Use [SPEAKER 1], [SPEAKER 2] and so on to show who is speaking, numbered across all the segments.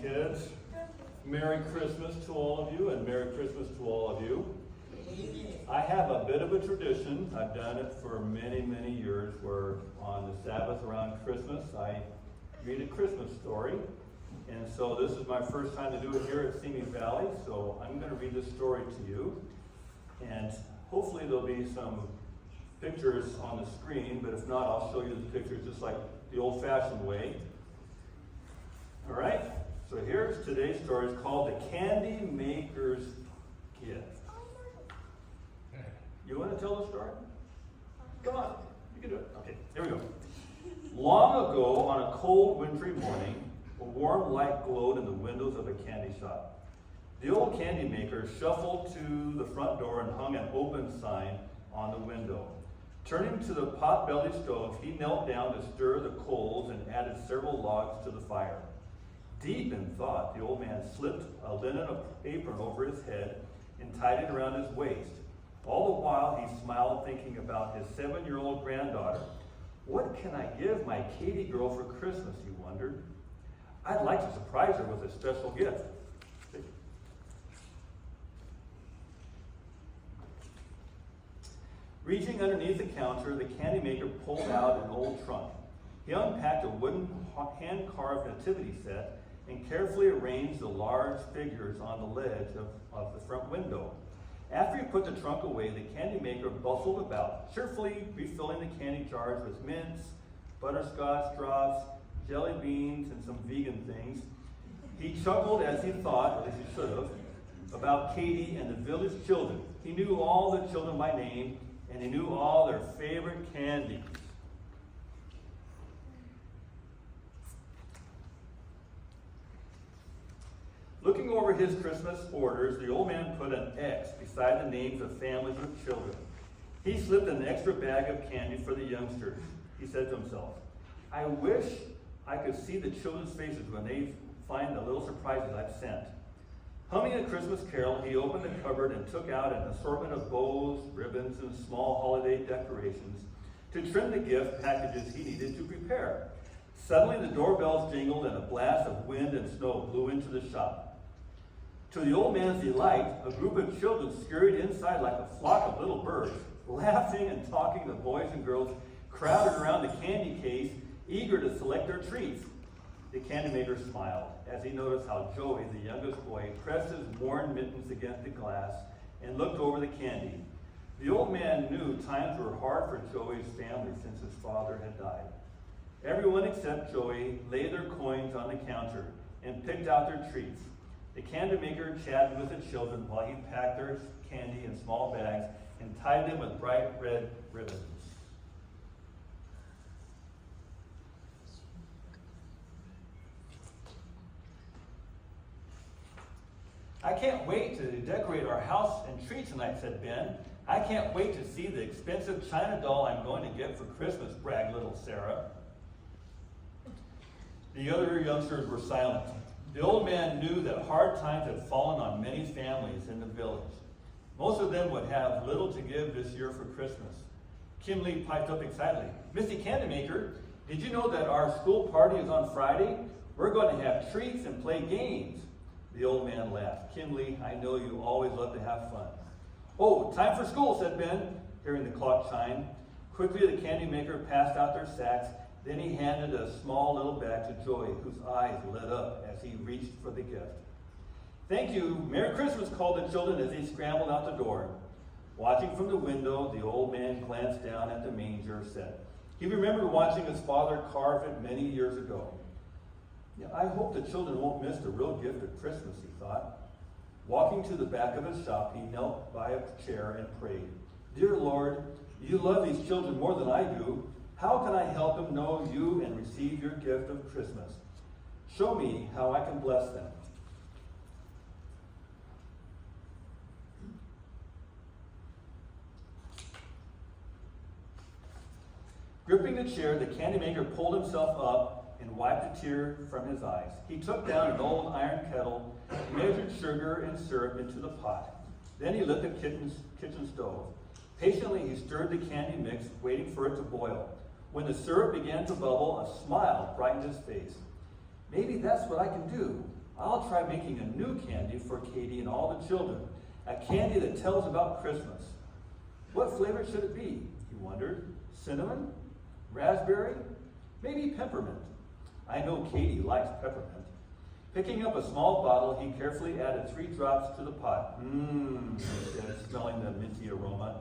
[SPEAKER 1] Kids, Merry Christmas to all of you, and Merry Christmas to all of you. I have a bit of a tradition. I've done it for many, many years, where on the Sabbath around Christmas, I read a Christmas story. And so this is my first time to do it here at Simi Valley, so I'm going to read this story to you. And hopefully there'll be some pictures on the screen, but if not, I'll show you the pictures just like the old-fashioned way. All right? So here's today's story. It's called The Candy Maker's Gift. You want to tell the story? Come on, you can do it. Okay, here we go. Long ago, on a cold wintry morning, a warm light glowed in the windows of a candy shop. The old candy maker shuffled to the front door and hung an open sign on the window. Turning to the pot-bellied stove, he knelt down to stir the coals and added several logs to the fire. Deep in thought, the old man slipped a linen apron over his head and tied it around his waist. All the while, he smiled, thinking about his 7-year-old granddaughter. What can I give my Katie girl for Christmas, he wondered. I'd like to surprise her with a special gift. Reaching underneath the counter, the candy maker pulled out an old trunk. He unpacked a wooden hand-carved nativity set and carefully arranged the large figures on the ledge of the front window. After he put the trunk away, the candy maker bustled about, cheerfully refilling the candy jars with mints, butterscotch drops, jelly beans, and some vegan things. He chuckled as he thought, at least he should have, about Katie and the village children. He knew all the children by name, and he knew all their favorite candies. Looking over his Christmas orders, the old man put an X beside the names of families with children. He slipped an extra bag of candy for the youngsters. He said to himself, I wish I could see the children's faces when they find the little surprises I've sent. Humming a Christmas carol, he opened the cupboard and took out an assortment of bows, ribbons, and small holiday decorations to trim the gift packages he needed to prepare. Suddenly the doorbells jingled and a blast of wind and snow blew into the shop. To the old man's delight, a group of children scurried inside like a flock of little birds. Laughing and talking, the boys and girls crowded around the candy case, eager to select their treats. The candy maker smiled as he noticed how Joey, the youngest boy, pressed his worn mittens against the glass and looked over the candy. The old man knew times were hard for Joey's family since his father had died. Everyone except Joey laid their coins on the counter and picked out their treats. The candy maker chatted with the children while he packed their candy in small bags and tied them with bright red ribbons. I can't wait to decorate our house and tree tonight, said Ben. I can't wait to see the expensive China doll I'm going to get for Christmas, bragged little Sarah. The other youngsters were silent. The old man knew that hard times had fallen on many families in the village. Most of them would have little to give this year for Christmas. Kim Lee piped up excitedly. Missy Candymaker, did you know that our school party is on Friday? We're going to have treats and play games. The old man laughed. Kim Lee, I know you always love to have fun. Oh, time for school, said Ben, hearing the clock chime. Quickly, the candy maker passed out their sacks. Then he handed a small little bag to Joey, whose eyes lit up as he reached for the gift. Thank you. Merry Christmas, called the children as he scrambled out the door. Watching from the window, the old man glanced down at the manger set. He remembered watching his father carve it many years ago. Yeah, I hope the children won't miss the real gift of Christmas, he thought. Walking to the back of his shop, he knelt by a chair and prayed. Dear Lord, you love these children more than I do. How can I help them know you and receive your gift of Christmas? Show me how I can bless them. Gripping the chair, the candy maker pulled himself up and wiped a tear from his eyes. He took down an old iron kettle, measured sugar and syrup into the pot. Then he lit the kitchen stove. Patiently, he stirred the candy mix, waiting for it to boil. When the syrup began to bubble, a smile brightened his face. Maybe that's what I can do. I'll try making a new candy for Katie and all the children. A candy that tells about Christmas. What flavor should it be? He wondered. Cinnamon? Raspberry? Maybe peppermint. I know Katie likes peppermint. Picking up a small bottle, he carefully added 3 drops to the pot. He said, smelling the minty aroma.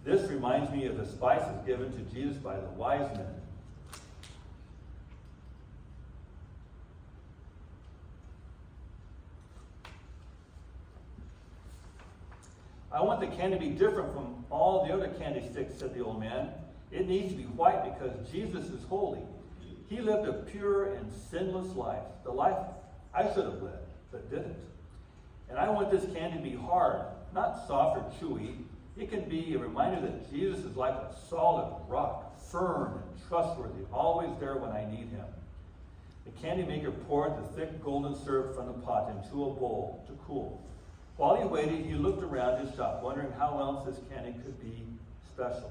[SPEAKER 1] This reminds me of the spices given to Jesus by the wise men. I want the candy to be different from all the other candy sticks, said the old man. It needs to be white because Jesus is holy. He lived a pure and sinless life, the life I should have led, but didn't. And I want this candy to be hard, not soft or chewy. It can be a reminder that Jesus is like a solid rock, firm and trustworthy, always there when I need him. The candy maker poured the thick golden syrup from the pot into a bowl to cool. While he waited, he looked around his shop, wondering how else this candy could be special.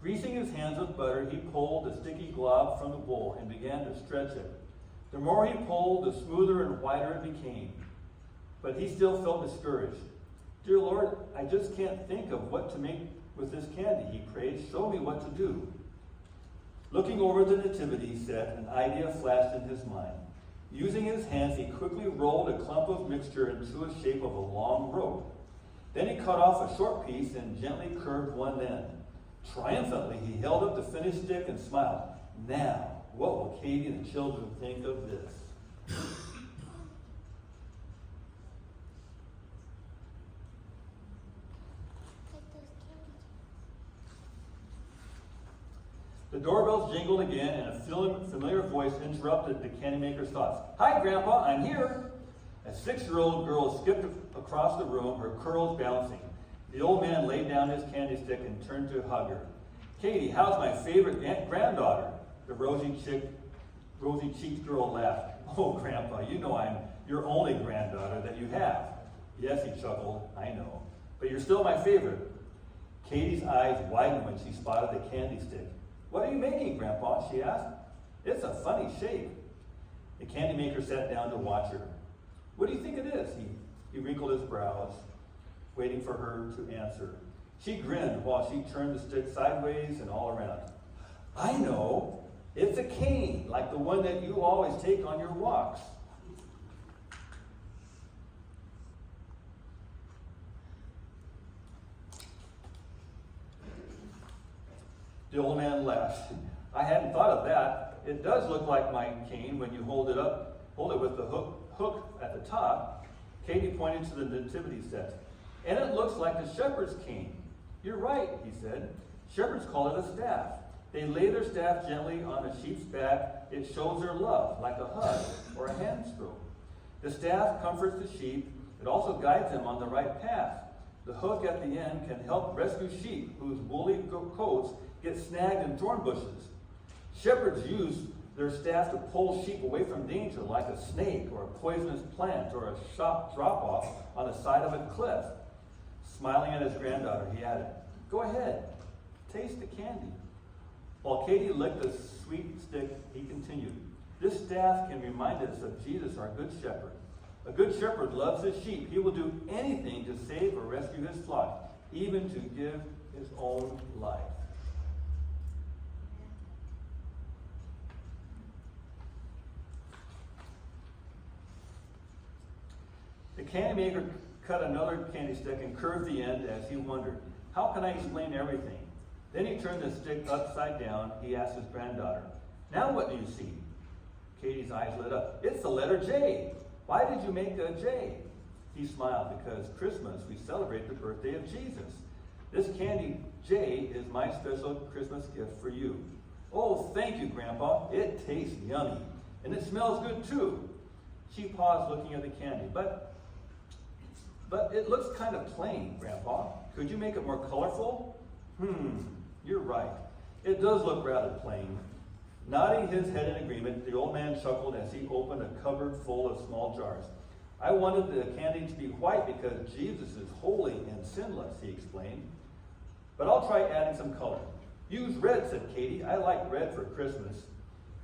[SPEAKER 1] Greasing his hands with butter, he pulled the sticky glob from the bowl and began to stretch it. The more he pulled, the smoother and whiter it became. But he still felt discouraged. Dear Lord, I just can't think of what to make with this candy, he prayed. Show me what to do. Looking over the nativity set, an idea flashed in his mind. Using his hands, he quickly rolled a clump of mixture into the shape of a long rope. Then he cut off a short piece and gently curved one end. Triumphantly, he held up the finished stick and smiled. Now, what will Katie and the children think of this? The doorbells jingled again, and a familiar voice interrupted the candy maker's thoughts. Hi, Grandpa, I'm here. A 6-year-old girl skipped across the room, her curls bouncing. The old man laid down his candy stick and turned to hug her. Katie, how's my favorite granddaughter? The rosy-cheeked girl laughed. Oh, Grandpa, you know I'm your only granddaughter that you have. Yes, he chuckled, I know. But you're still my favorite. Katie's eyes widened when she spotted the candy stick. What are you making, Grandpa? She asked. It's a funny shape. The candy maker sat down to watch her. What do you think it is? He wrinkled his brows, waiting for her to answer. She grinned while she turned the stick sideways and all around. I know. It's a cane, like the one that you always take on your walks. The old man laughed. I hadn't thought of that. It does look like my cane when you hold it with the hook at the top. Katie pointed to the nativity set. And it looks like a shepherd's cane. You're right, he said. Shepherds call it a staff. They lay their staff gently on a sheep's back. It shows their love, like a hug or a hand stroke. The staff comforts the sheep. It also guides them on the right path. The hook at the end can help rescue sheep whose woolly coats get snagged in thorn bushes. Shepherds use their staff to pull sheep away from danger, like a snake or a poisonous plant or a sharp drop-off on the side of a cliff. Smiling at his granddaughter, he added, Go ahead, taste the candy. While Katie licked the sweet stick, he continued, This staff can remind us of Jesus, our good shepherd. A good shepherd loves his sheep. He will do anything to save or rescue his flock, even to give his own life. The candy maker cut another candy stick and curved the end as he wondered, how can I explain everything? Then he turned the stick upside down. He asked his granddaughter, now what do you see? Katie's eyes lit up. It's the letter J. Why did you make a J? He smiled because Christmas, we celebrate the birthday of Jesus. This candy J is my special Christmas gift for you. Oh, thank you, Grandpa. It tastes yummy. And it smells good too. She paused looking at the candy. But it looks kind of plain, Grandpa. Could you make it more colorful? You're right. It does look rather plain. Nodding his head in agreement, the old man chuckled as he opened a cupboard full of small jars. I wanted the candy to be white because Jesus is holy and sinless, he explained. But I'll try adding some color. Use red, said Katie. I like red for Christmas.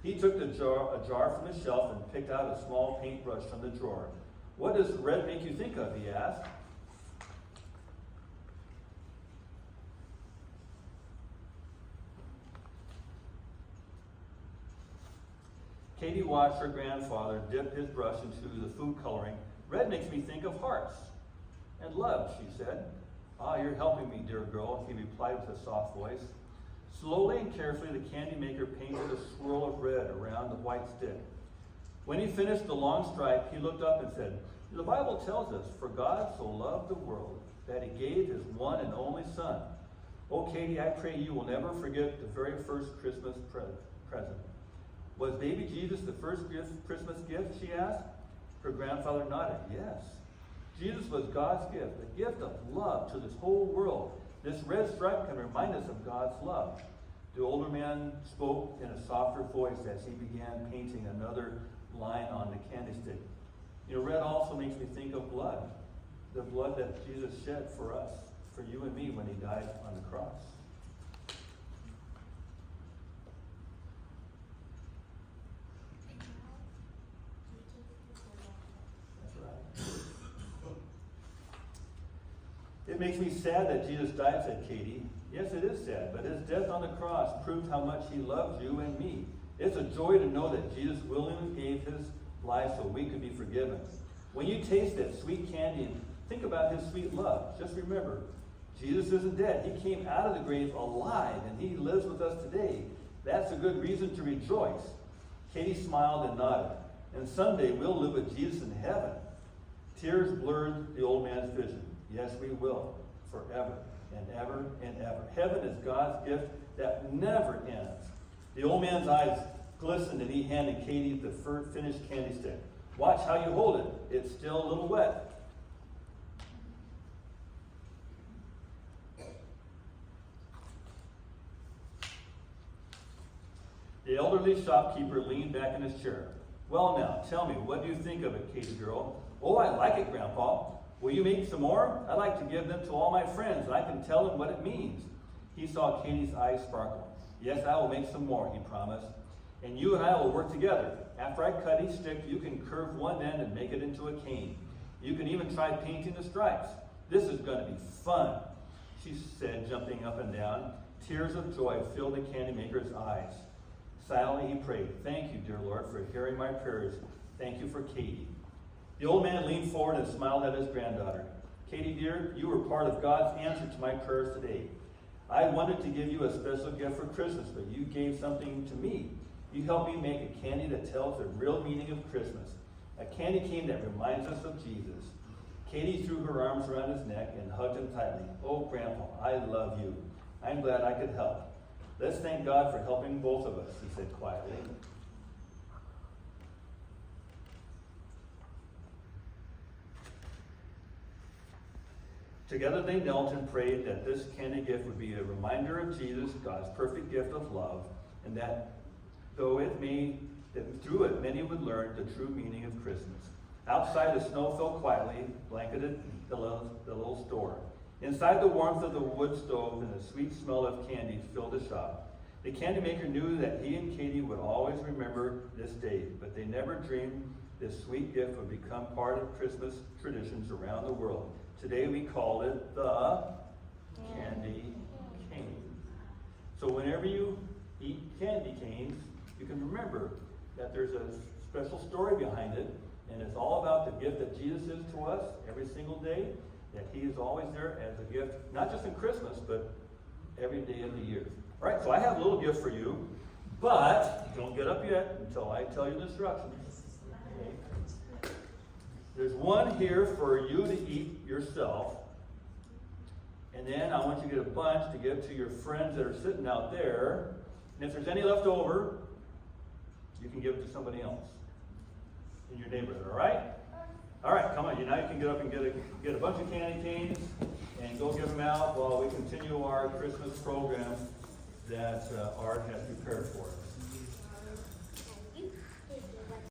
[SPEAKER 1] He took a jar from the shelf and picked out a small paintbrush from the drawer. What does red make you think of? He asked. Katie watched her grandfather dip his brush into the food coloring. Red makes me think of hearts and love, she said. Ah, you're helping me, dear girl, he replied with a soft voice. Slowly and carefully, the candy maker painted a swirl of red around the white stick. When he finished the long stripe, he looked up and said, the Bible tells us, for God so loved the world that he gave his one and only Son. Oh, Katie, I pray you will never forget the very first Christmas present. Was baby Jesus the first Christmas gift, she asked? Her grandfather nodded, yes. Jesus was God's gift, a gift of love to this whole world. This red stripe can remind us of God's love. The older man spoke in a softer voice as he began painting another line on the candy stick. You know, red also makes me think of blood. The blood that Jesus shed for us, for you and me when he died on the cross. It makes me sad that Jesus died, said Katie. Yes, it is sad, but his death on the cross proved how much he loves you and me. It's a joy to know that Jesus willingly gave his life so we could be forgiven. When you taste that sweet candy and think about his sweet love, just remember, Jesus isn't dead. He came out of the grave alive, and he lives with us today. That's a good reason to rejoice. Katie smiled and nodded. And someday we'll live with Jesus in heaven. Tears blurred the old man's vision. Yes, we will, forever and ever and ever. Heaven is God's gift that never ends. The old man's eyes glistened, and he handed Katie the finished candy stick. Watch how you hold it. It's still a little wet. The elderly shopkeeper leaned back in his chair. Well now, tell me, what do you think of it, Katie girl? Oh, I like it, Grandpa. Will you make some more? I'd like to give them to all my friends, and I can tell them what it means. He saw Katie's eyes sparkle. Yes, I will make some more, he promised. And you and I will work together. After I cut each stick, you can curve one end and make it into a cane. You can even try painting the stripes. This is going to be fun, she said, jumping up and down. Tears of joy filled the candy maker's eyes. Silently he prayed, thank you, dear Lord, for hearing my prayers. Thank you for Katie. The old man leaned forward and smiled at his granddaughter. Katie, dear, you were part of God's answer to my prayers today. I wanted to give you a special gift for Christmas, but you gave something to me. You helped me make a candy that tells the real meaning of Christmas. A candy cane that reminds us of Jesus. Katie threw her arms around his neck and hugged him tightly. Oh, Grandpa, I love you. I'm glad I could help. Let's thank God for helping both of us, he said quietly. Together they knelt and prayed that this candy gift would be a reminder of Jesus, God's perfect gift of love, and that through it many would learn the true meaning of Christmas. Outside, the snow fell quietly, blanketed the little store. Inside, the warmth of the wood stove and the sweet smell of candy filled the shop. The candy maker knew that he and Katie would always remember this day, but they never dreamed this sweet gift would become part of Christmas traditions around the world. Today we call it the candy cane. So whenever you eat candy canes, you can remember that there's a special story behind it, and it's all about the gift that Jesus is to us every single day, that he is always there as a gift, not just in Christmas, but every day of the year. All right, so I have a little gift for you, but don't get up yet until I tell you the instructions. Okay. There's one here for you to eat yourself, and then I want you to get a bunch to give to your friends that are sitting out there, and if there's any left over, you can give it to somebody else in your neighborhood, all right? All right, come on. Now you can get up and get a bunch of candy canes and go give them out while we continue our Christmas program that Art has prepared for us.